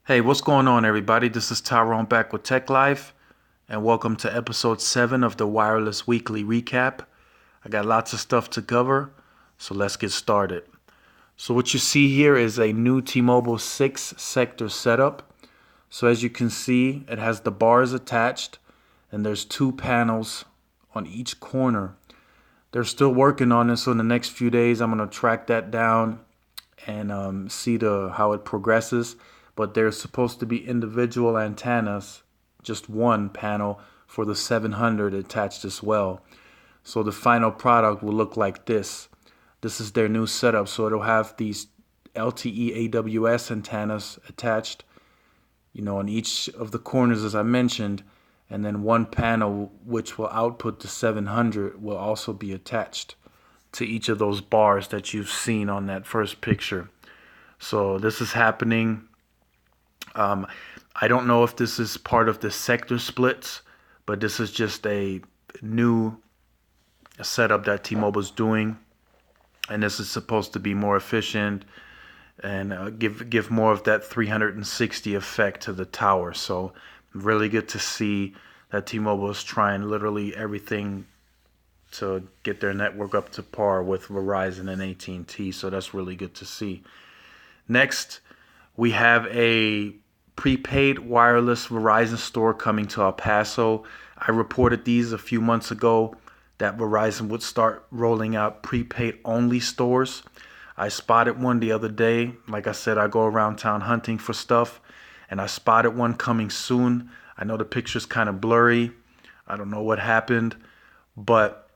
Hey, what's going on, everybody? This is Tyrone back with Tech Life, and welcome to episode 7 of the Wireless Weekly Recap. I got lots of stuff to cover, so let's get started. So, what you see here is a new T Mobile 6 sector setup. So, as you can see, it has the bars attached, and there's two panels on each corner. They're still working on this, so in the next few days, I'm going to track that down and see how it progresses. But there's supposed to be individual antennas, just one panel for the 700 attached as well. So the final product will look like this. This is their new setup. So it'll have these LTE AWS antennas attached, on each of the corners as I mentioned, and then one panel which will output the 700 will also be attached to each of those bars that you've seen on that first picture. So this is happening. Um, I don't know if this is part of the sector splits, but this is just a new setup that T-Mobile is doing, and this is supposed to be more efficient and give more of that 360 effect to the tower. So really good to see that T-Mobile is trying literally everything to get their network up to par with Verizon and at&t. So that's really good to see. Next, we have a prepaid wireless Verizon store coming to El Paso. I reported these a few months ago that Verizon would start rolling out prepaid only stores. I spotted one the other day. Like I said, I go around town hunting for stuff, and I spotted one coming soon. I know the picture's kind of blurry. I don't know what happened, but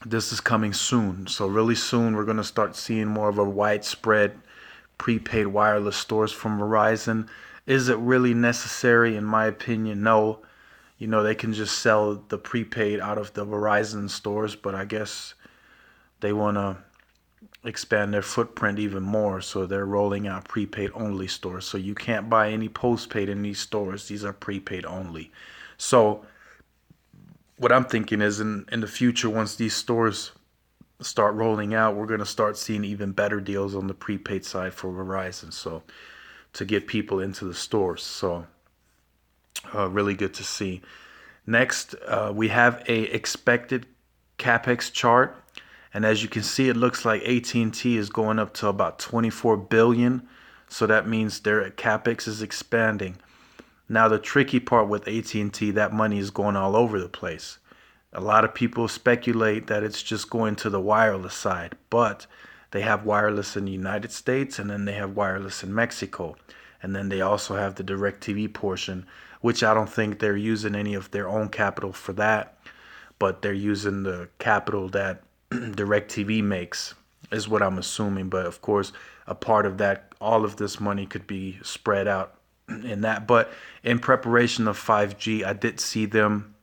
this is coming soon. So really soon we're going to start seeing more of a widespread prepaid wireless stores from Verizon. Is it really necessary? In my opinion, no. They can just sell the prepaid out of the Verizon stores, but I guess they want to expand their footprint even more, so they're rolling out prepaid only stores. So you can't buy any postpaid in these stores. These are prepaid only. So what I'm thinking is in the future, once these stores start rolling out, we're going to start seeing even better deals on the prepaid side for Verizon. So to get people into the stores. So really good to see. Next, we have a expected capex chart, and as you can see, it looks like at&t is going up to about 24 billion. So that means their capex is expanding. Now the tricky part with at&t, that money is going all over the place. A lot of people speculate that it's just going to the wireless side, but they have wireless in the United States, and then they have wireless in Mexico. And then they also have the DirecTV portion, which I don't think they're using any of their own capital for that, but they're using the capital that DirecTV makes, is what I'm assuming. But of course, a part of that, all of this money could be spread out in that. But in preparation of 5G, I did see them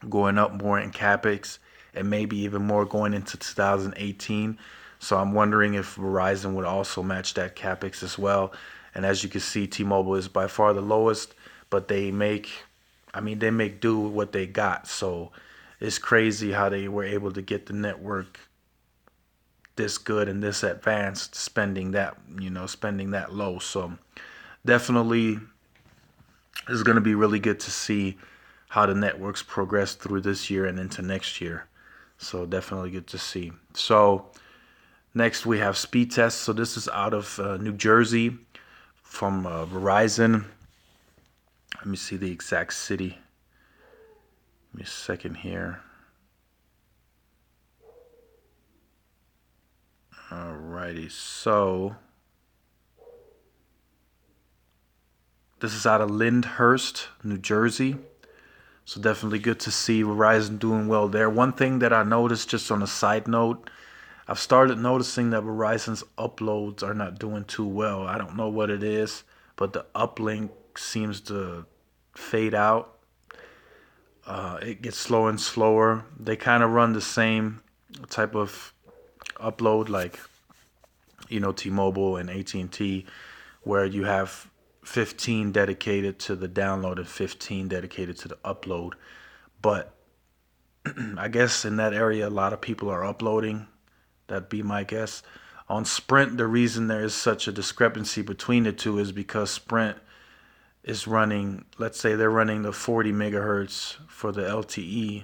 going up more in capex and maybe even more going into 2018. So I'm wondering if Verizon would also match that capex as well. And as you can see, T-Mobile is by far the lowest, but they make do with what they got. So it's crazy how they were able to get the network this good and this advanced, spending that low. So definitely it's going to be really good to see how the networks progress through this year and into next year. So definitely good to see. So next we have speed tests. So this is out of New Jersey from Verizon. Let me see the exact city. Give me a second here. Alrighty, so this is out of Lyndhurst, New Jersey. So definitely good to see Verizon doing well there. One thing that I noticed, just on a side note, I've started noticing that Verizon's uploads are not doing too well. I don't know what it is, but the uplink seems to fade out. It gets slower and slower. They kind of run the same type of upload, like T-Mobile and at&t, where you have 15 dedicated to the download and 15 dedicated to the upload. But I guess in that area, a lot of people are uploading. That'd be my guess. On Sprint, the reason there is such a discrepancy between the two is because Sprint is running, let's say they're running the 40 megahertz for the LTE,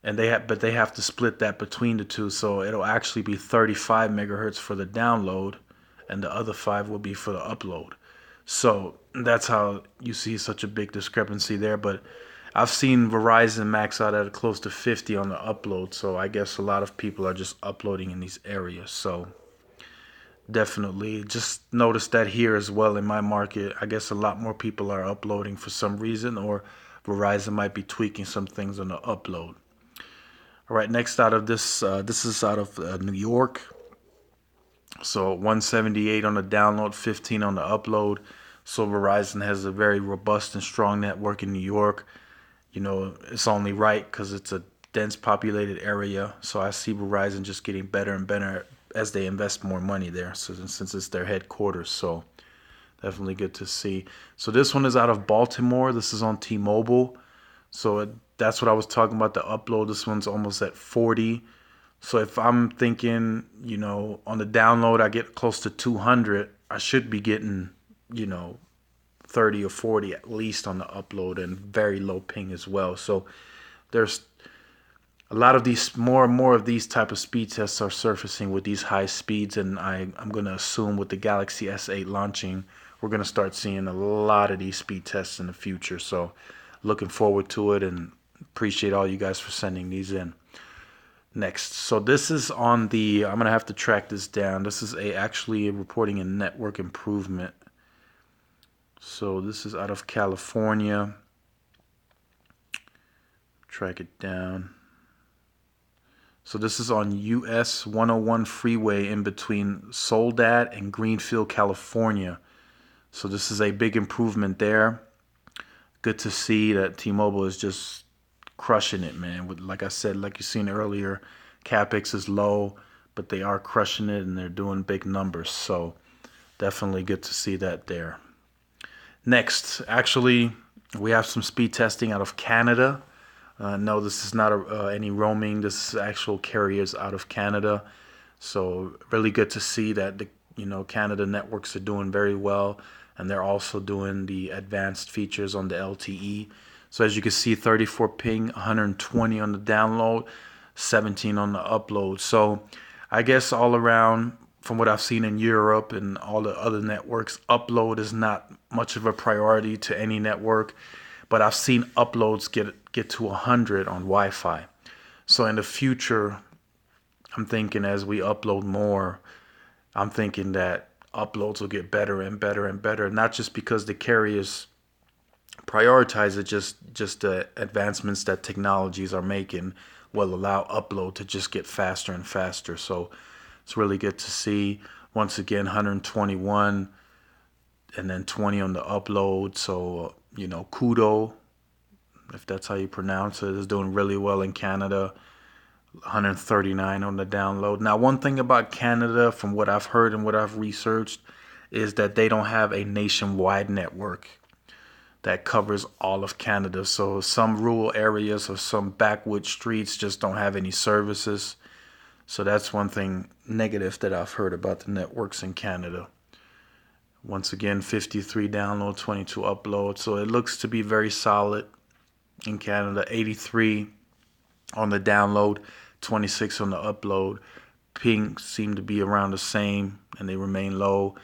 and they have to split that between the two, so it'll actually be 35 megahertz for the download, and the other 5 will be for the upload. So that's how you see such a big discrepancy there. But I've seen Verizon max out at close to 50 on the upload, so I guess a lot of people are just uploading in these areas. So definitely just noticed that here as well in my market. I guess a lot more people are uploading for some reason, or Verizon might be tweaking some things on the upload. All right, next out of this is out of New York. So 178 on the download, 15 on the upload. So Verizon has a very robust and strong network in New York. You know, it's only right because it's a dense populated area. So I see Verizon just getting better and better as they invest more money there. So since it's their headquarters, so definitely good to see. So this one is out of Baltimore. This is on T-Mobile. So that's what I was talking about, the upload. This one's almost at 40. So if I'm thinking, you know, on the download, I get close to 200, I should be getting, you know, 30 or 40 at least on the upload, and very low ping as well. So there's a lot of these, more and more of these type of speed tests are surfacing with these high speeds. And I'm going to assume with the Galaxy S8 launching, we're going to start seeing a lot of these speed tests in the future. So looking forward to it, and appreciate all you guys for sending these in. Next, so this is on the, I'm gonna have to track this down. This is actually reporting a network improvement. So this is out of California. Track it down. So this is on US 101 freeway in between Soledad and Greenfield, California. So this is a big improvement there. Good to see that T-Mobile is just crushing it, man. With, like I said, like you seen earlier, CapEx is low, but they are crushing it and they're doing big numbers. So definitely good to see that there. Next, actually, we have some speed testing out of Canada. No, this is not any roaming. This is actual carriers out of Canada. So really good to see that the Canada networks are doing very well, and they're also doing the advanced features on the LTE. So as you can see, 34 ping, 120 on the download, 17 on the upload. So I guess all around, from what I've seen in Europe and all the other networks, upload is not much of a priority to any network. But I've seen uploads get to 100 on Wi-Fi. So in the future, I'm thinking as we upload more, I'm thinking that uploads will get better and better and better. Not just because the carriers prioritize it, just the advancements that technologies are making will allow upload to just get faster and faster. So it's really good to see. Once again, 121 and then 20 on the upload. So, Kudo, if that's how you pronounce it, is doing really well in Canada. 139 on the download. Now, one thing about Canada, from what I've heard and what I've researched, is that they don't have a nationwide network that covers all of Canada. So some rural areas or some backwood streets just don't have any services. So that's one thing negative that I've heard about the networks in Canada. Once again, 53 download, 22 upload. So it looks to be very solid in Canada. 83 on the download, 26 on the upload. Ping seem to be around the same, and they remain low.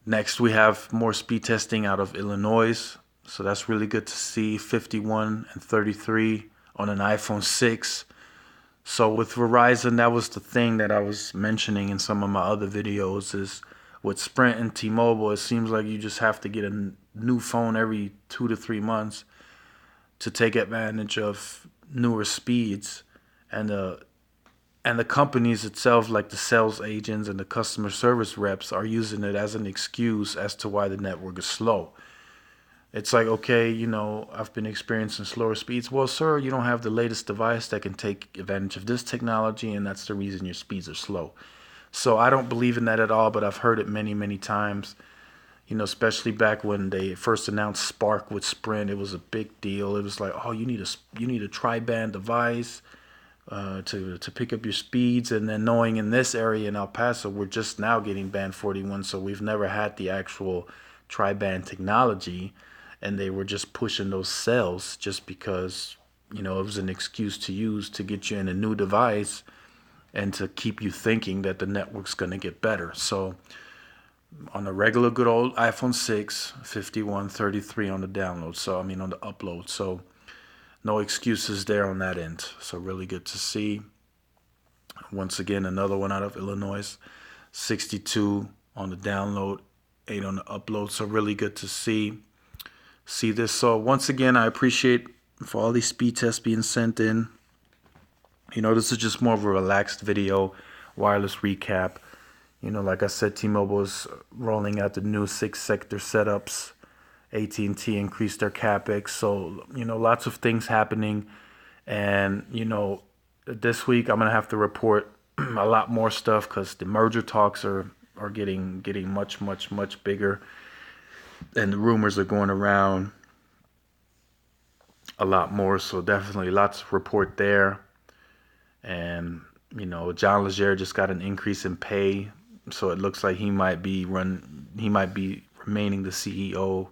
Next, we have more speed testing out of Illinois. So that's really good to see. 51 and 33 on an iPhone 6. So with Verizon, that was the thing that I was mentioning in some of my other videos, is with Sprint and T-Mobile, it seems like you just have to get a new phone every 2 to 3 months to take advantage of newer speeds. And the companies itself, like the sales agents and the customer service reps, are using it as an excuse as to why the network is slow. It's like, okay, I've been experiencing slower speeds. Well, sir, you don't have the latest device that can take advantage of this technology, and that's the reason your speeds are slow. So I don't believe in that at all, but I've heard it many, many times. Especially back when they first announced Spark with Sprint, it was a big deal. It was like, oh, you need a tri-band device. to pick up your speeds. And then knowing in this area in El Paso, we're just now getting band 41, so we've never had the actual tri-band technology, and they were just pushing those cells just because, it was an excuse to use to get you in a new device and to keep you thinking that the network's going to get better. So on a regular good old iPhone 6, 5133 on the download. So on the upload. So no excuses there on that end. So really good to see. Once again, another one out of Illinois, 62 on the download, 8 on the upload. So really good to see this. So once again, I appreciate for all these speed tests being sent in. This is just more of a relaxed video, wireless recap. Like I said, T-Mobile is rolling out the new 6-sector setups. at&t increased their capex. So, lots of things happening. And, this week I'm going to have to report a lot more stuff because the merger talks are getting much, much, much bigger. And the rumors are going around a lot more. So definitely lots to report there. And, John Legere just got an increase in pay. So it looks like he might be remaining the CEO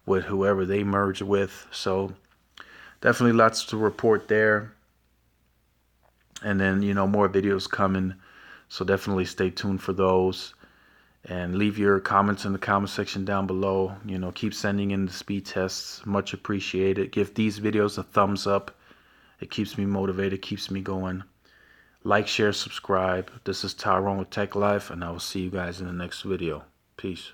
with whoever they merge with. So definitely lots to report there. And then, more videos coming. So definitely stay tuned for those. And leave your comments in the comment section down below. Keep sending in the speed tests. Much appreciated. Give these videos a thumbs up. It keeps me motivated, keeps me going. Like, share, subscribe. This is Tyrone with Tech Life, and I will see you guys in the next video. Peace.